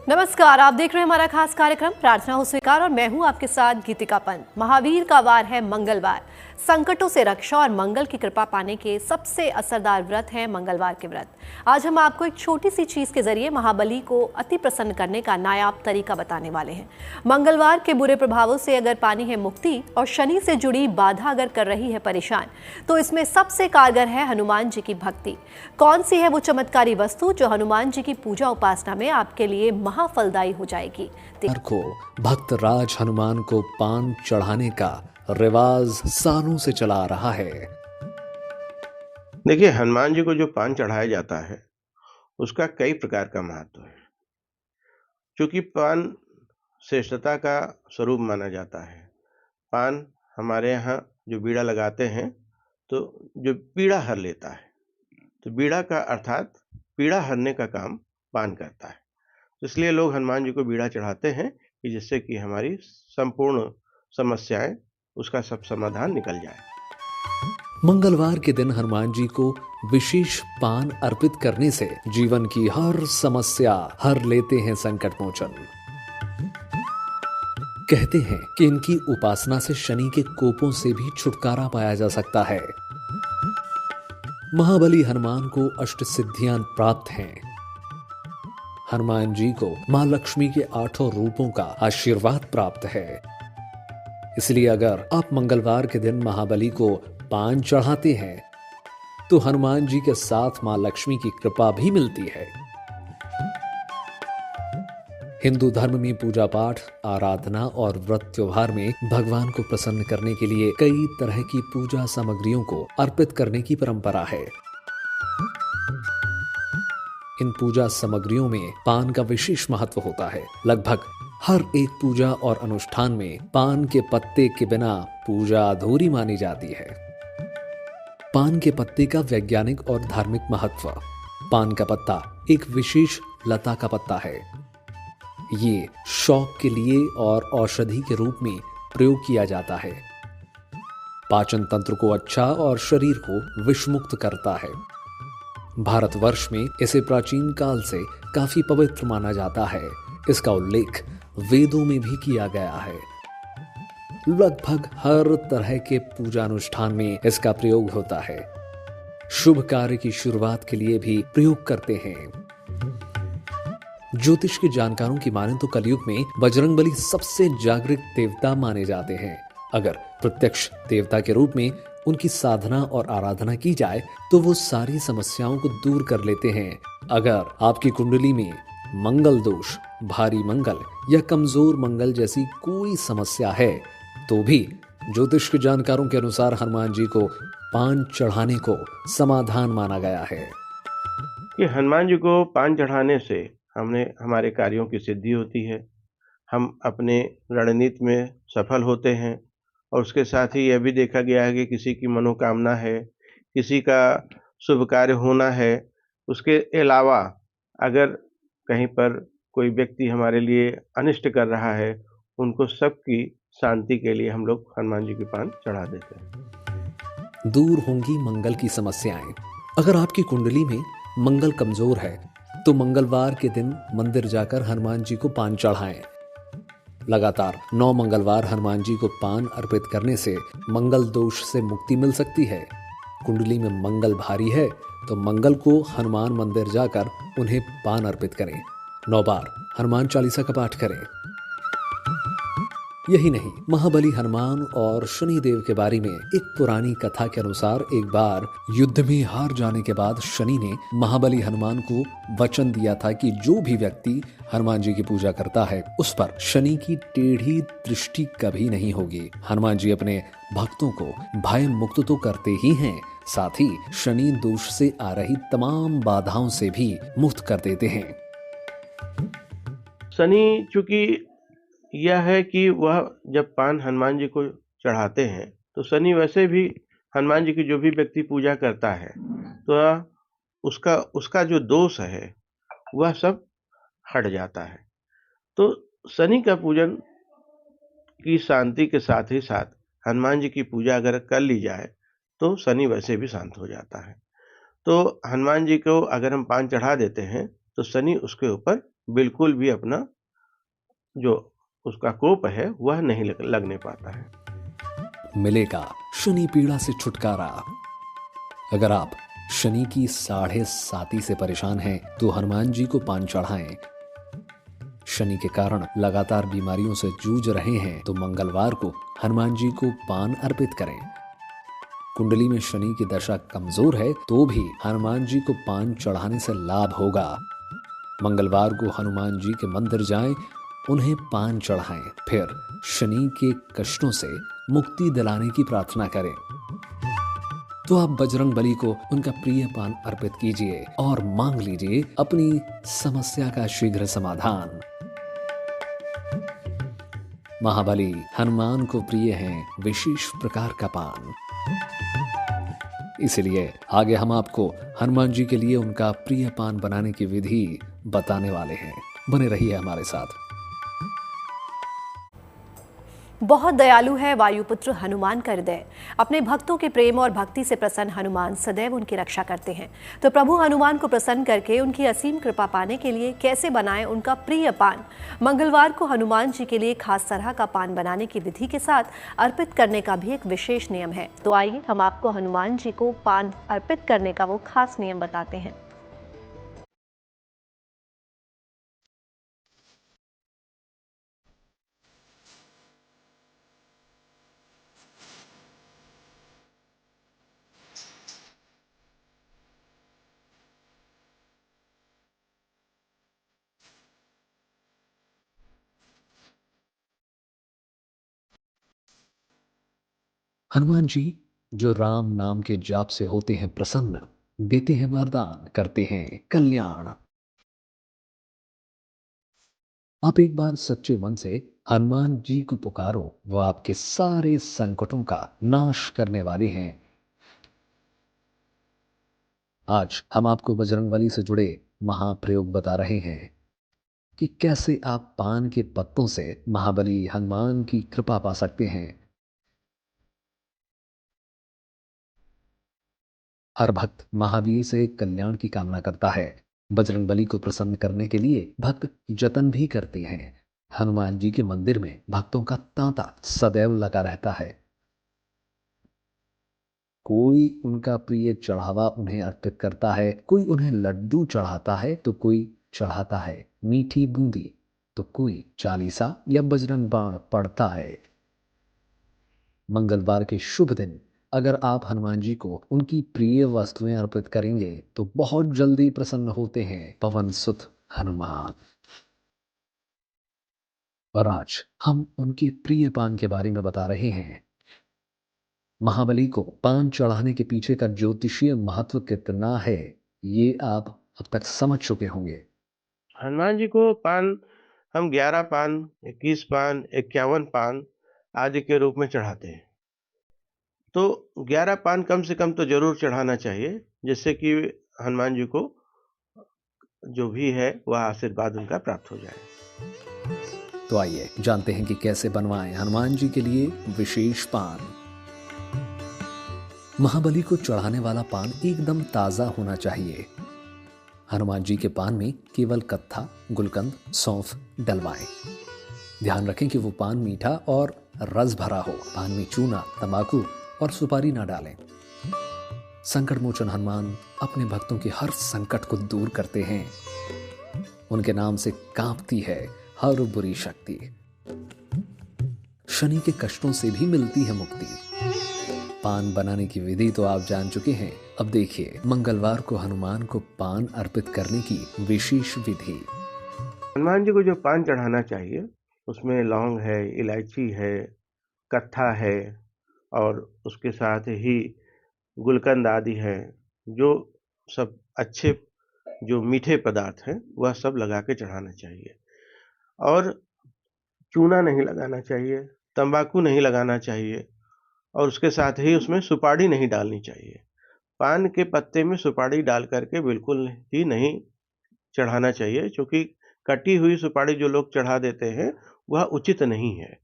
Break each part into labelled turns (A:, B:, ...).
A: नमस्कार, आप देख रहे हैं हमारा खास कार्यक्रम प्रार्थना हो स्वीकार और मैं हूं आपके साथ गीतिका पंत। महावीर का वार है मंगलवार। संकटों से रक्षा और मंगल की कृपा पाने के सबसे असरदार व्रत है मंगलवार के व्रत। आज हम आपको एक छोटी सी चीज के जरिए महाबली को अति प्रसन्न करने का नायाब तरीका बताने वाले हैं। मंगलवार के बुरे प्रभावों से अगर पानी है मुक्ति और शनि से जुड़ी बाधा अगर कर रही है परेशान, तो इसमें सबसे कारगर है हनुमान जी की भक्ति। कौन सी है वो चमत्कारी वस्तु जो हनुमान जी की पूजा उपासना में आपके लिए महाफलदायी हो जाएगी?
B: को भक्त राज हनुमान को पान चढ़ाने का रिवाज सालों से चला आ रहा है।
C: देखिए, हनुमान जी को जो पान चढ़ाया जाता है उसका कई प्रकार का महत्व है। क्योंकि पान श्रेष्ठता का स्वरूप माना जाता है। पान हमारे यहाँ जो बीड़ा लगाते हैं तो जो पीड़ा हर लेता है, तो बीड़ा का अर्थात पीड़ा हरने का काम पान करता है। तो इसलिए लोग हनुमान जी को बीड़ा चढ़ाते हैं कि जिससे कि हमारी संपूर्ण समस्याएं, उसका सब समाधान निकल जाए।
B: मंगलवार के दिन हनुमान जी को विशेष पान अर्पित करने से जीवन की हर समस्या हर लेते हैं संकट मोचन। कहते हैं कि इनकी उपासना से शनि के कोपों से भी छुटकारा पाया जा सकता है। महाबली हनुमान को अष्ट सिद्धियां प्राप्त हैं। हनुमान जी को मां लक्ष्मी के 8 रूपों का आशीर्वाद प्राप्त है। इसलिए अगर आप मंगलवार के दिन महाबली को पान चढ़ाते हैं तो हनुमान जी के साथ मां लक्ष्मी की कृपा भी मिलती है। हिंदू धर्म में पूजा पाठ, आराधना और व्रत त्योहार में भगवान को प्रसन्न करने के लिए कई तरह की पूजा सामग्रियों को अर्पित करने की परंपरा है। इन पूजा सामग्रियों में पान का विशेष महत्व होता है। लगभग हर एक पूजा और अनुष्ठान में पान के पत्ते के बिना पूजा अधूरी मानी जाती है। पान के पत्ते का वैज्ञानिक और धार्मिक महत्व। पान का पत्ता एक विशेष लता का पत्ता है। ये शौक के लिए और औषधि के रूप में प्रयोग किया जाता है। पाचन तंत्र को अच्छा और शरीर को विषमुक्त करता है। भारतवर्ष में इसे प्राचीन काल से काफी पवित्र माना जाता है। इसका उल्लेख वेदों में भी किया गया है। लगभग हर तरह के पूजा अनुष्ठान में इसका प्रयोग होता है। शुभ कार्य की शुरुआत के लिए भी प्रयोग करते हैं। ज्योतिष के जानकारों की माने तो कलयुग में बजरंगबली सबसे जागृत देवता माने जाते हैं। अगर प्रत्यक्ष देवता के रूप में उनकी साधना और आराधना की जाए तो वो सारी समस्याओं को दूर कर लेते हैं। अगर आपकी कुंडली में मंगल दोष, भारी मंगल या कमजोर मंगल जैसी कोई समस्या है तो भी ज्योतिष के जानकारों के अनुसार हनुमान जी को पान चढ़ाने को समाधान माना गया है।
C: कि हनुमान जी को पान चढ़ाने से हमारे कार्यों की सिद्धि होती है। हम अपने रणनीति में सफल होते हैं। और उसके साथ ही यह भी देखा गया है कि किसी की मनोकामना है, किसी का शुभ कार्य होना है, उसके अलावा अगर कहीं पर कोई व्यक्ति हमारे लिए अनिष्ट कर रहा है, उनको सबकी शांति के लिए हम लोग हनुमान जी की पान चढ़ा देते हैं।
B: दूर होंगी मंगल की समस्याएं। अगर आपकी कुंडली में मंगल कमजोर है तो मंगलवार के दिन मंदिर जाकर हनुमान जी को पान चढ़ाएं। लगातार 9 मंगलवार हनुमान जी को पान अर्पित करने से मंगल दोष से मुक्ति मिल सकती है। कुंडली में मंगल भारी है तो मंगल को हनुमान मंदिर जाकर उन्हें पान अर्पित करें। 9 बार हनुमान चालीसा का पाठ करें। यही नहीं, महाबली हनुमान और शनिदेव के बारे में एक पुरानी कथा के अनुसार एक बार युद्ध में हार जाने के बाद शनि ने महाबली हनुमान को वचन दिया था कि जो भी व्यक्ति हनुमान जी की पूजा करता है उस पर शनि की टेढ़ी दृष्टि कभी नहीं होगी। हनुमान जी अपने भक्तों को भय मुक्त तो करते ही हैं, साथ ही शनि दोष से आ रही तमाम बाधाओं से भी मुक्त कर देते हैं।
C: शनि चूंकि यह है कि वह जब पान हनुमान जी को चढ़ाते हैं तो शनि वैसे भी हनुमान जी की जो भी व्यक्ति पूजा करता है तो उसका जो दोष है वह सब हट जाता है। तो शनि का पूजन की शांति के साथ ही साथ हनुमान जी की पूजा अगर कर ली जाए तो शनि वैसे भी शांत हो जाता है। तो हनुमान जी को अगर हम पान चढ़ा देते हैं तो शनि उसके ऊपर बिल्कुल भी अपना जो उसका कोप है वह नहीं लगने पाता है।
B: मिलेगा शनि पीड़ा से छुटकारा। अगर आप शनि की 7.5 से परेशान हैं तो हनुमान जी को पान चढ़ाएं। शनि के कारण लगातार बीमारियों से जूझ रहे हैं तो मंगलवार को हनुमान जी को पान अर्पित करें। कुंडली में शनि की दशा कमजोर है तो भी हनुमान जी को पान चढ़ाने से लाभ होगा। मंगलवार को हनुमान जी के मंदिर जाएं, उन्हें पान चढ़ाएं, फिर शनि के कष्टों से मुक्ति दिलाने की प्रार्थना करें। तो आप बजरंग बली को उनका प्रिय पान अर्पित कीजिए और मांग लीजिए अपनी समस्या का शीघ्र समाधान। महाबली हनुमान को प्रिय है विशेष प्रकार का पान, इसलिए आगे हम आपको हनुमान जी के लिए उनका प्रिय पान बनाने की विधि बताने वाले हैं। बने रहिए हमारे साथ।
A: बहुत दयालु है वायुपुत्र हनुमान का हृदय। अपने भक्तों के प्रेम और भक्ति से प्रसन्न हनुमान सदैव उनकी रक्षा करते हैं। तो प्रभु हनुमान को प्रसन्न करके उनकी असीम कृपा पाने के लिए कैसे बनाएं उनका प्रिय पान। मंगलवार को हनुमान जी के लिए खास तरह का पान बनाने की विधि के साथ अर्पित करने का भी एक विशेष नियम है। तो आइए हम आपको हनुमान जी को पान अर्पित करने का वो खास नियम बताते हैं।
B: हनुमान जी जो राम नाम के जाप से होते हैं प्रसन्न, देते हैं वरदान, करते हैं कल्याण। आप एक बार सच्चे मन से हनुमान जी को पुकारो, वो आपके सारे संकटों का नाश करने वाले हैं। आज हम आपको बजरंगबली से जुड़े महाप्रयोग बता रहे हैं कि कैसे आप पान के पत्तों से महाबली हनुमान की कृपा पा सकते हैं। हर भक्त महावीर से कल्याण की कामना करता है। बजरंगबली को प्रसन्न करने के लिए भक्त जतन भी करते हैं। हनुमान जी के मंदिर में भक्तों का तांता सदैव लगा रहता है। कोई उनका प्रिय चढ़ावा उन्हें अर्पित करता है, कोई उन्हें लड्डू चढ़ाता है तो कोई चढ़ाता है मीठी बूंदी, तो कोई चालीसा या बजरंग बाण पढ़ता है। मंगलवार के शुभ दिन अगर आप हनुमान जी को उनकी प्रिय वस्तुएं अर्पित करेंगे तो बहुत जल्दी प्रसन्न होते हैं पवन सुत हनुमान। और आज हम उनके प्रिय पान के बारे में बता रहे हैं। महाबली को पान चढ़ाने के पीछे का ज्योतिषीय महत्व कितना है ये आप अब तक समझ चुके होंगे।
C: हनुमान जी को पान हम 11 पान, 21 पान, 51 पान आदि के रूप में चढ़ाते हैं। तो 11 पान कम से कम तो जरूर चढ़ाना चाहिए, जिससे कि हनुमान जी को जो भी है वह आशीर्वाद उनका प्राप्त हो जाए।
B: तो आइए जानते हैं कि कैसे बनवाएं हनुमान जी के लिए विशेष पान। महाबली को चढ़ाने वाला पान एकदम ताजा होना चाहिए। हनुमान जी के पान में केवल कत्था, गुलकंद, सौंफ डलवाएं। ध्यान रखें कि वो पान मीठा और रस भरा हो। पान में चूना, तंबाकू और सुपारी ना डालें। संकट मोचन हनुमान अपने भक्तों के हर संकट को दूर करते हैं। उनके नाम से कांपती है हर बुरी शक्ति। शनि के कष्टों से भी मिलती है मुक्ति। पान बनाने की विधि तो आप जान चुके हैं। अब देखिए मंगलवार को हनुमान को पान अर्पित करने की विशेष विधि।
C: हनुमान जी को जो पान चढ़ाना चाहिए उसमें लौंग है, इलायची है, कत्था है और उसके साथ ही गुलकंद आदि है। जो सब अच्छे जो मीठे पदार्थ हैं वह सब लगा के चढ़ाना चाहिए। और चूना नहीं लगाना चाहिए, तंबाकू नहीं लगाना चाहिए और उसके साथ ही उसमें सुपारी नहीं डालनी चाहिए। पान के पत्ते में सुपारी डाल करके बिल्कुल ही नहीं चढ़ाना चाहिए, क्योंकि कटी हुई सुपारी जो लोग चढ़ा देते हैं वह उचित नहीं है।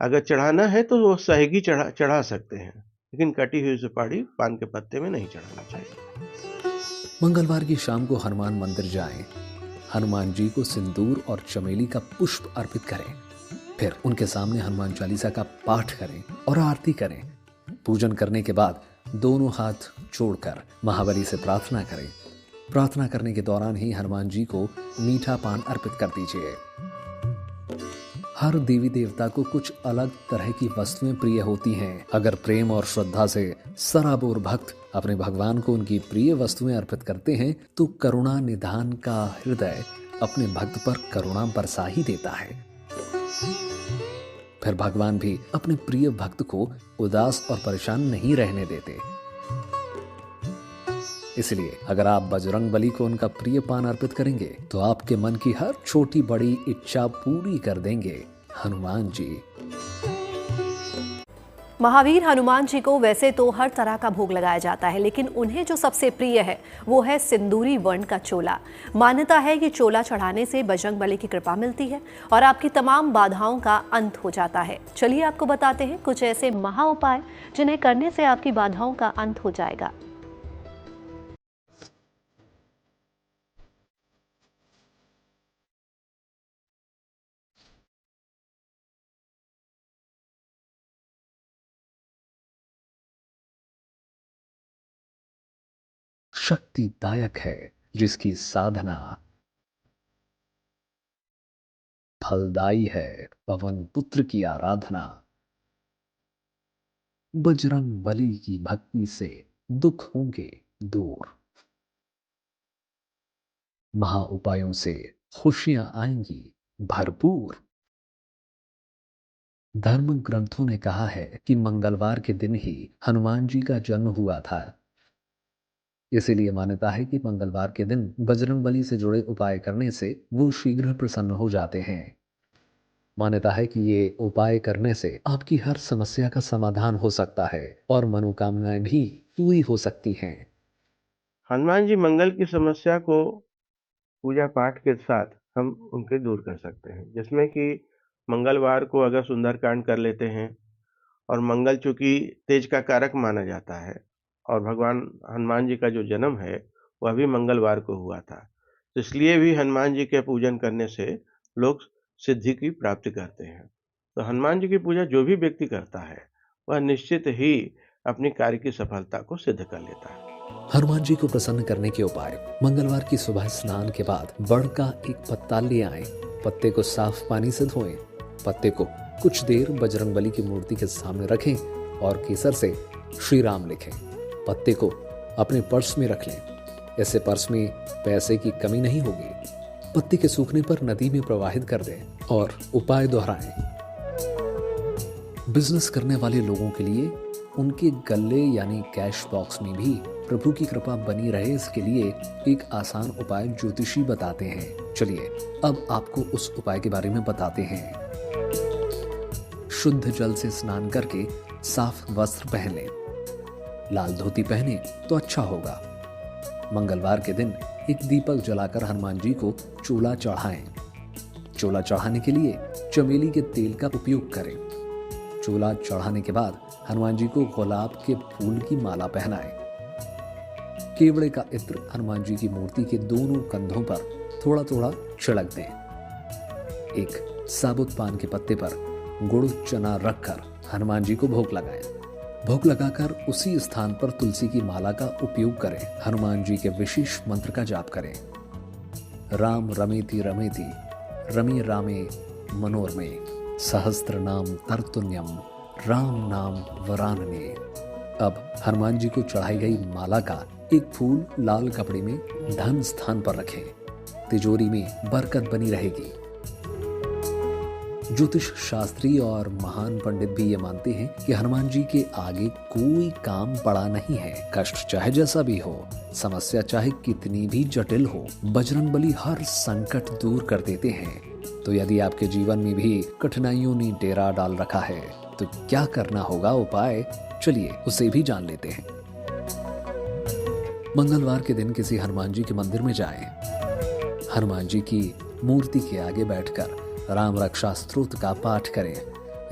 C: अगर चढ़ाना है तो वो सहेगी चढ़ा सकते हैं, लेकिन कटी हुई सुपारी पान के पत्ते में नहीं चढ़ाना चाहिए।
B: मंगलवार की शाम को हनुमान मंदिर जाएं। हनुमान जी को सिंदूर और चमेली का पुष्प अर्पित करें। फिर उनके सामने हनुमान चालीसा का पाठ करें और आरती करें। पूजन करने के बाद दोनों हाथ जोड़कर महाबली से प्रार्थना करें। प्रार्थना करने के दौरान ही हनुमान जी को मीठा पान अर्पित कर दीजिए। हर देवी देवता को कुछ अलग तरह की वस्तुएं प्रिय होती हैं। अगर प्रेम और श्रद्धा से सराबोर भक्त अपने भगवान को उनकी प्रिय वस्तुएं अर्पित करते हैं तो करुणा निधान का हृदय अपने भक्त पर करुणा बरसा ही देता है। फिर भगवान भी अपने प्रिय भक्त को उदास और परेशान नहीं रहने देते। इसलिए अगर आप बजरंगबली को उनका प्रिय पान अर्पित करेंगे तो आपके मन की हर छोटी बड़ी इच्छा पूरी कर देंगे हनुमान जी।
A: महावीर हनुमान जी को वैसे तो हर तरह का भोग लगाया जाता है, लेकिन उन्हें जो सबसे प्रिय है वो है सिंदूरी वर्ण का चोला। मान्यता है कि चोला चढ़ाने से बजरंगबली की कृपा मिलती है और आपकी तमाम बाधाओं का अंत हो जाता है। चलिए आपको बताते हैं कुछ ऐसे महा उपाय जिन्हें करने से आपकी बाधाओं का अंत हो जाएगा।
B: शक्तिदायक है जिसकी साधना, फलदायी है पवन पुत्र की आराधना। बजरंग बली की भक्ति से दुख होंगे दूर, महा उपायों से खुशियां आएंगी भरपूर। धर्म ग्रंथों ने कहा है कि मंगलवार के दिन ही हनुमान जी का जन्म हुआ था। इसीलिए मान्यता है कि मंगलवार के दिन बजरंगबली से जुड़े उपाय करने से वो शीघ्र प्रसन्न हो जाते हैं। मान्यता है कि ये उपाय करने से आपकी हर समस्या का समाधान हो सकता है और मनोकामनाएं भी पूरी हो सकती हैं।
C: हनुमान जी मंगल की समस्या को पूजा पाठ के साथ हम उनके दूर कर सकते हैं, जिसमें कि मंगलवार को अगर सुंदरकांड कर लेते हैं, और मंगल चूंकि तेज का कारक माना जाता है और भगवान हनुमान जी का जो जन्म है वह भी मंगलवार को हुआ था, तो इसलिए भी हनुमान जी के पूजन करने से लोग सिद्धि की प्राप्ति करते हैं। तो हनुमान जी की पूजा जो भी व्यक्ति करता है वह निश्चित ही अपनी कार्य की सफलता को सिद्ध कर लेता है।
B: हनुमान जी को प्रसन्न करने के उपाय: मंगलवार की सुबह स्नान के बाद बड़ का एक पत्ता ले आएं, पत्ते को साफ पानी से धोएं, पत्ते को कुछ देर बजरंगबली की मूर्ति के सामने रखें और केसर से श्री राम लिखें। पत्ते को अपने पर्स में रख लें, इससे पर्स में पैसे की कमी नहीं होगी। पत्ते के सूखने पर नदी में प्रवाहित कर दें और उपाय दोहराएं। बिजनेस करने वाले लोगों के लिए उनके गल्ले यानी कैश बॉक्स में भी प्रभु की कृपा बनी रहे, इसके लिए एक आसान उपाय ज्योतिषी बताते हैं। चलिए अब आपको उस उपाय के बारे में बताते हैं। शुद्ध जल से स्नान करके साफ वस्त्र पहन लें। लाल धोती पहने तो अच्छा होगा। मंगलवार के दिन एक दीपक जलाकर हनुमान जी को चोला चढ़ाएं। चोला चढ़ाने के लिए चमेली के तेल का उपयोग करें। चोला चढ़ाने के बाद हनुमान जी को गुलाब के फूल की माला पहनाएं। केवड़े का इत्र हनुमान जी की मूर्ति के दोनों कंधों पर थोड़ा थोड़ा छिड़क दें। एक साबुत पान के पत्ते पर गुड़ चना रखकर हनुमान जी को भोग लगाएं। भोग लगाकर उसी स्थान पर तुलसी की माला का उपयोग करें। हनुमान जी के विशेष मंत्र का जाप करें। राम रमेति रमेति रमे रामे मनोरमे सहस्त्र नाम तर्तुन्यम राम नाम वरानने। अब हनुमान जी को चढ़ाई गई माला का एक फूल लाल कपड़े में धन स्थान पर रखें। तिजोरी में बरकत बनी रहेगी। ज्योतिष शास्त्री और महान पंडित भी ये मानते हैं कि हनुमान जी के आगे कोई काम बड़ा नहीं है। कष्ट चाहे जैसा भी हो, समस्या चाहे कितनी भी जटिल हो, बजरंगबली हर संकट दूर कर देते हैं। तो यदि आपके जीवन में भी कठिनाइयों ने डेरा डाल रखा है तो क्या करना होगा उपाय, चलिए उसे भी जान लेते हैं। मंगलवार के दिन किसी हनुमान जी के मंदिर में जाएं। हनुमान जी की मूर्ति के आगे बैठकर राम रक्षा स्तोत्र का पाठ करें।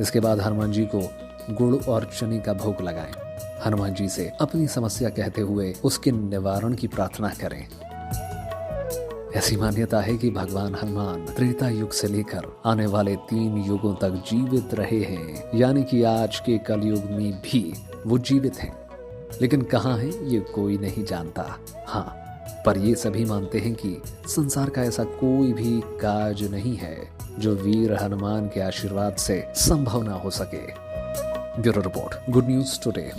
B: इसके बाद हनुमान जी को गुड़ और चने का भोग लगाएं। हनुमान जी से अपनी समस्या कहते हुए उसके निवारण की प्रार्थना करें। ऐसी मान्यता है कि भगवान हनुमान त्रेता युग से लेकर आने वाले 3 युगों तक जीवित रहे हैं, यानी कि आज के कलयुग में भी वो जीवित हैं। लेकिन कहाँ हैं ये कोई नहीं जानता। हाँ, पर ये सभी मानते हैं कि संसार का ऐसा कोई भी काज नहीं है जो वीर हनुमान के आशीर्वाद से संभव ना हो सके। Bureau report, good news today.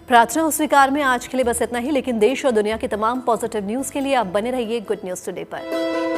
A: प्रार्थना हो स्वीकार में आज के लिए बस इतना ही, लेकिन देश और दुनिया की तमाम पॉजिटिव न्यूज के लिए आप बने रहिए गुड न्यूज टुडे पर।